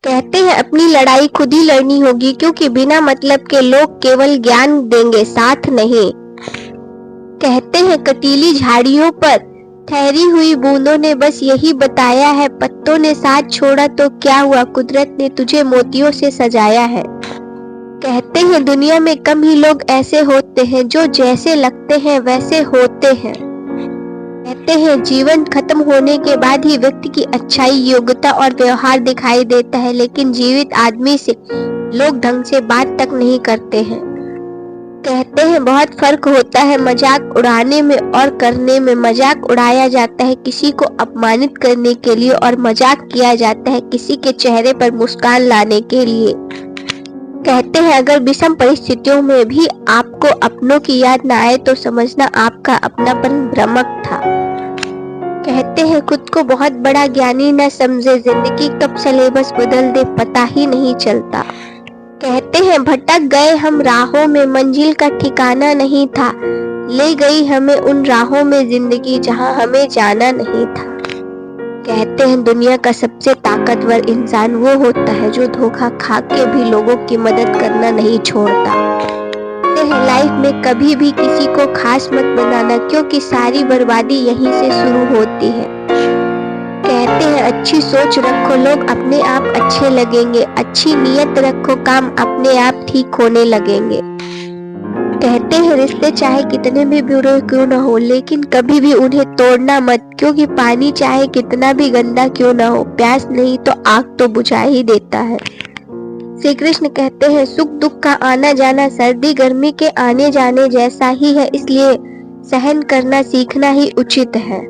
कहते हैं अपनी लड़ाई खुद ही लड़नी होगी, क्योंकि बिना मतलब के लोग केवल ज्ञान देंगे, साथ नहीं। कहते हैं कटीली झाड़ियों पर ठहरी हुई बूंदों ने बस यही बताया है, पत्तों ने साथ छोड़ा तो क्या हुआ, कुदरत ने तुझे मोतियों से सजाया है। कहते हैं दुनिया में कम ही लोग ऐसे होते हैं जो जैसे लगते हैं वैसे होते हैं। कहते हैं जीवन खत्म होने के बाद ही व्यक्ति की अच्छाई, योग्यता और व्यवहार दिखाई देता है, लेकिन जीवित आदमी से लोग ढंग से बात तक नहीं करते हैं। कहते हैं बहुत फर्क होता है मजाक उड़ाने में और करने में। मजाक उड़ाया जाता है किसी को अपमानित करने के लिए और मजाक किया जाता है किसी के चेहरे पर मुस्कान लाने के लिए। कहते हैं अगर विषम परिस्थितियों में भी आपको अपनों की याद ना आए तो समझना आपका अपनापन भ्रमक था। कहते हैं खुद को बहुत बड़ा ज्ञानी न समझे, जिंदगी कब सिलेबस बदल दे पता ही नहीं चलता। कहते हैं भटक गए हम राहों में, मंजिल का ठिकाना नहीं था, ले गई हमें उन राहों में जिंदगी जहां हमें जाना नहीं था। कहते हैं दुनिया का सबसे ताकतवर इंसान वो होता है जो धोखा खा के भी लोगों की मदद करना नहीं छोड़ता। कहते हैं लाइफ में कभी भी किसी को खास मत बनाना, क्योंकि सारी बर्बादी यहीं से शुरू होती है। कहते हैं अच्छी सोच रखो, लोग अपने आप अच्छे लगेंगे, अच्छी नीयत रखो, काम अपने आप ठीक होने लगेंगे। कहते हैं रिश्ते चाहे कितने भी बुरे क्यों न हो, लेकिन कभी भी उन्हें तोड़ना मत, क्योंकि पानी चाहे कितना भी गंदा क्यों न हो, प्यास नहीं तो आग तो बुझा ही देता है। श्री कृष्ण कहते हैं सुख दुख का आना जाना सर्दी गर्मी के आने जाने जैसा ही है, इसलिए सहन करना सीखना ही उचित है।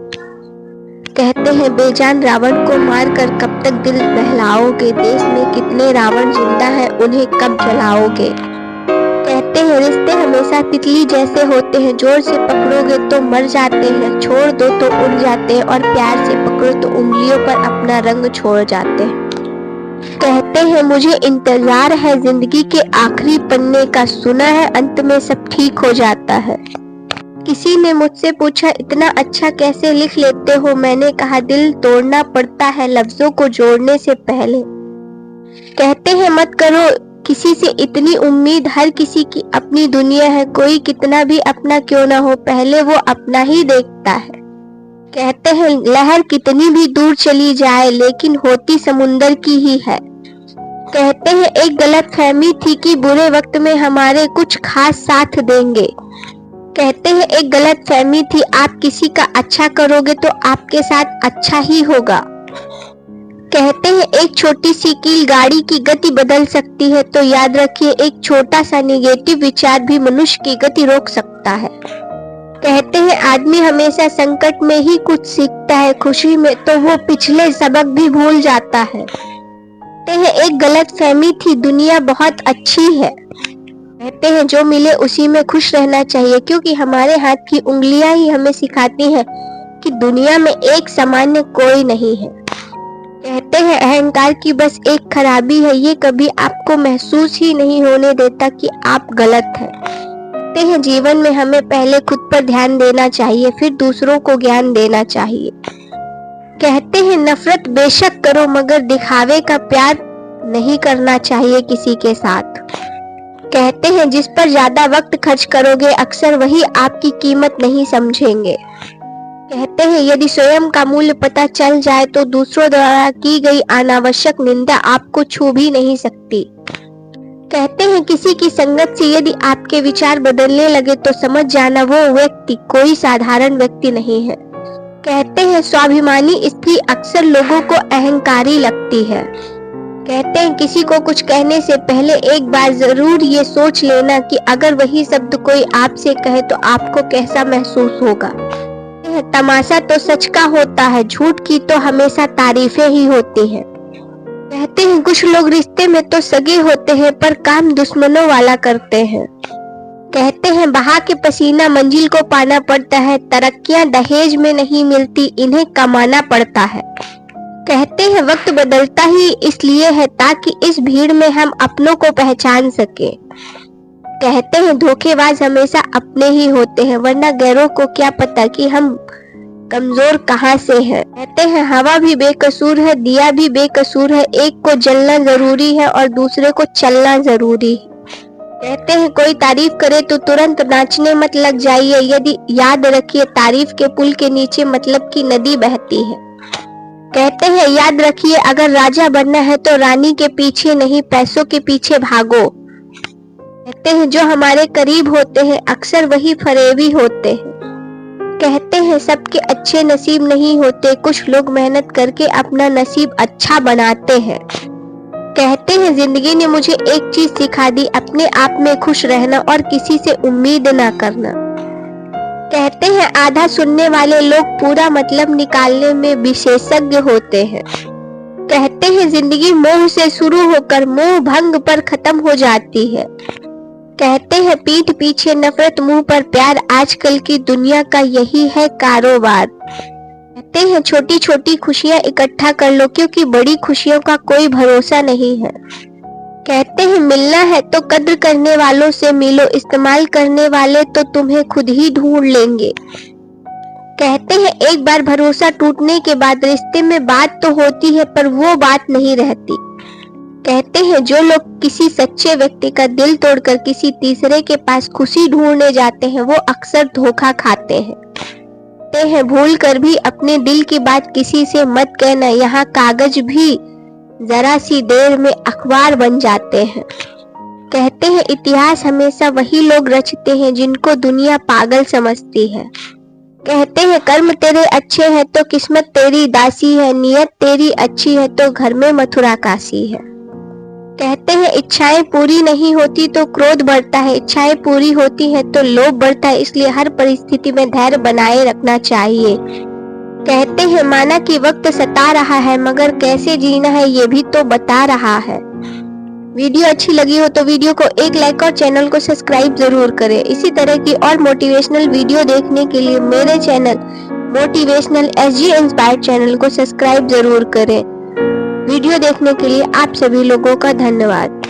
कहते हैं बेजान रावण को मारकर कब तक दिल बहलाओगे, देश में कितने रावण जिंदा हैं उन्हें कब जलाओगे। कहते हैं रिश्ते हमेशा तितली जैसे होते हैं, जोर से पकड़ोगे तो मर जाते हैं, छोड़ दो तो उड़ जाते हैं, और प्यार से पकड़ो तो उंगलियों पर अपना रंग छोड़ जाते हैं। कहते हैं मुझे इंतजार है जिंदगी के आखिरी पन्ने का, सुना है अंत में सब ठीक हो जाता है। किसी ने मुझसे पूछा इतना अच्छा कैसे लिख लेते हो, मैंने कहा दिल तोड़ना पड़ता है लफ्जों को जोड़ने से पहले। कहते हैं मत करो किसी से इतनी उम्मीद, हर किसी की अपनी दुनिया है, कोई कितना भी अपना क्यों ना हो पहले वो अपना ही देखता है। कहते हैं लहर कितनी भी दूर चली जाए लेकिन होती समुंदर की ही है। कहते हैं एक गलत फहमी थी कि बुरे वक्त में हमारे कुछ खास साथ देंगे। कहते हैं एक गलत फहमी थी आप किसी का अच्छा करोगे तो आपके साथ अच्छा ही होगा। कहते हैं एक छोटी सी कील गाड़ी की गति बदल सकती है, तो याद रखिए एक छोटा सा नेगेटिव विचार भी मनुष्य की गति रोक सकता है। कहते हैं आदमी हमेशा संकट में ही कुछ सीखता है, खुशी में तो वो पिछले सबक भी भूल जाता है। कहते हैं एक गलत फहमी थी दुनिया बहुत अच्छी है। कहते हैं जो मिले उसी में खुश रहना चाहिए, क्योंकि हमारे हाथ की उंगलियां ही हमें सिखाती हैं कि दुनिया में एक सामान्य कोई नहीं है। कहते हैं अहंकार की बस एक खराबी है, ये कभी आपको महसूस ही नहीं होने देता कि आप गलत हैं। कहते हैं जीवन में हमें पहले खुद पर ध्यान देना चाहिए, फिर दूसरों को ज्ञान देना चाहिए। कहते हैं नफरत बेशक करो मगर दिखावे का प्यार नहीं करना चाहिए किसी के साथ। कहते हैं जिस पर ज्यादा वक्त खर्च करोगे अक्सर वही आपकी कीमत नहीं समझेंगे। कहते हैं यदि स्वयं का मूल्य पता चल जाए तो दूसरों द्वारा की गई अनावश्यक निंदा आपको छू भी नहीं सकती। कहते हैं किसी की संगत से यदि आपके विचार बदलने लगे तो समझ जाना वो व्यक्ति कोई साधारण व्यक्ति नहीं है। कहते हैं स्वाभिमानी स्त्री अक्सर लोगों को अहंकारी लगती है। कहते हैं किसी को कुछ कहने से पहले एक बार जरूर ये सोच लेना कि अगर वही शब्द कोई आपसे कहे तो आपको कैसा महसूस होगा। तमाशा तो सच का होता है, झूठ की तो हमेशा तारीफें ही होती हैं। कहते हैं कुछ लोग रिश्ते में तो सगे होते हैं पर काम दुश्मनों वाला करते हैं। कहते हैं बहा के पसीना मंजिल को पाना पड़ता है, तरक्कियां दहेज में नहीं मिलती, इन्हें कमाना पड़ता है। कहते हैं वक्त बदलता ही इसलिए है ताकि इस भीड़ में हम अपनों को पहचान सके। कहते हैं धोखेबाज हमेशा अपने ही होते हैं, वरना गैरों को क्या पता कि हम कमजोर कहाँ से है। कहते हैं हवा भी बेकसूर है, दिया भी बेकसूर है, एक को जलना जरूरी है और दूसरे को चलना जरूरी है। कहते हैं कोई तारीफ करे तो तुरंत नाचने मत लग जाइए, यदि याद रखिए तारीफ के पुल के नीचे मतलब की नदी बहती है। कहते हैं याद रखिए अगर राजा बनना है तो रानी के पीछे नहीं पैसों के पीछे भागो। कहते हैं जो हमारे करीब होते हैं अक्सर वही फरेबी होते हैं। कहते हैं सबके अच्छे नसीब नहीं होते, कुछ लोग मेहनत करके अपना नसीब अच्छा बनाते हैं। कहते हैं जिंदगी ने मुझे एक चीज सिखा दी, अपने आप में खुश रहना और किसी से उम्मीद ना करना। कहते हैं आधा सुनने वाले लोग पूरा मतलब निकालने में विशेषज्ञ होते हैं। कहते हैं जिंदगी मोह से शुरू होकर मोह भंग पर खत्म हो जाती है। कहते हैं पीठ पीछे नफरत मुंह पर प्यार, आजकल की दुनिया का यही है कारोबार। कहते हैं छोटी छोटी खुशियां इकट्ठा कर लो क्योंकि बड़ी खुशियों का कोई भरोसा नहीं है। कहते हैं मिलना है तो कद्र करने वालों से मिलो, इस्तेमाल करने वाले तो तुम्हें खुद ही ढूंढ लेंगे। कहते हैं एक बार भरोसा टूटने के बाद रिश्ते में बात तो होती है पर वो बात नहीं रहती। कहते हैं जो लोग किसी सच्चे व्यक्ति का दिल तोड़कर किसी तीसरे के पास खुशी ढूंढने जाते हैं वो अक्सर धोखा खाते हैं। कहते हैं भूल कर भी अपने दिल की बात किसी से मत कहना, यहाँ कागज भी जरा सी देर में अखबार बन जाते हैं। कहते हैं इतिहास हमेशा वही लोग रचते हैं जिनको दुनिया पागल समझती है। कहते हैं कर्म तेरे अच्छे हैं तो किस्मत तेरी दासी है, नियत तेरी अच्छी है तो घर में मथुरा काशी है। कहते हैं इच्छाएं पूरी नहीं होती तो क्रोध बढ़ता है, इच्छाएं पूरी होती है तो लोभ बढ़ता है, इसलिए हर परिस्थिति में धैर्य बनाए रखना चाहिए। कहते हैं माना कि वक्त सता रहा है मगर कैसे जीना है ये भी तो बता रहा है। वीडियो अच्छी लगी हो तो वीडियो को एक लाइक और चैनल को सब्सक्राइब जरूर करें। इसी तरह की और मोटिवेशनल वीडियो देखने के लिए मेरे channel motivational SG inspired channel को सब्सक्राइब जरूर करें। वीडियो देखने के लिए आप सभी लोगों का धन्यवाद।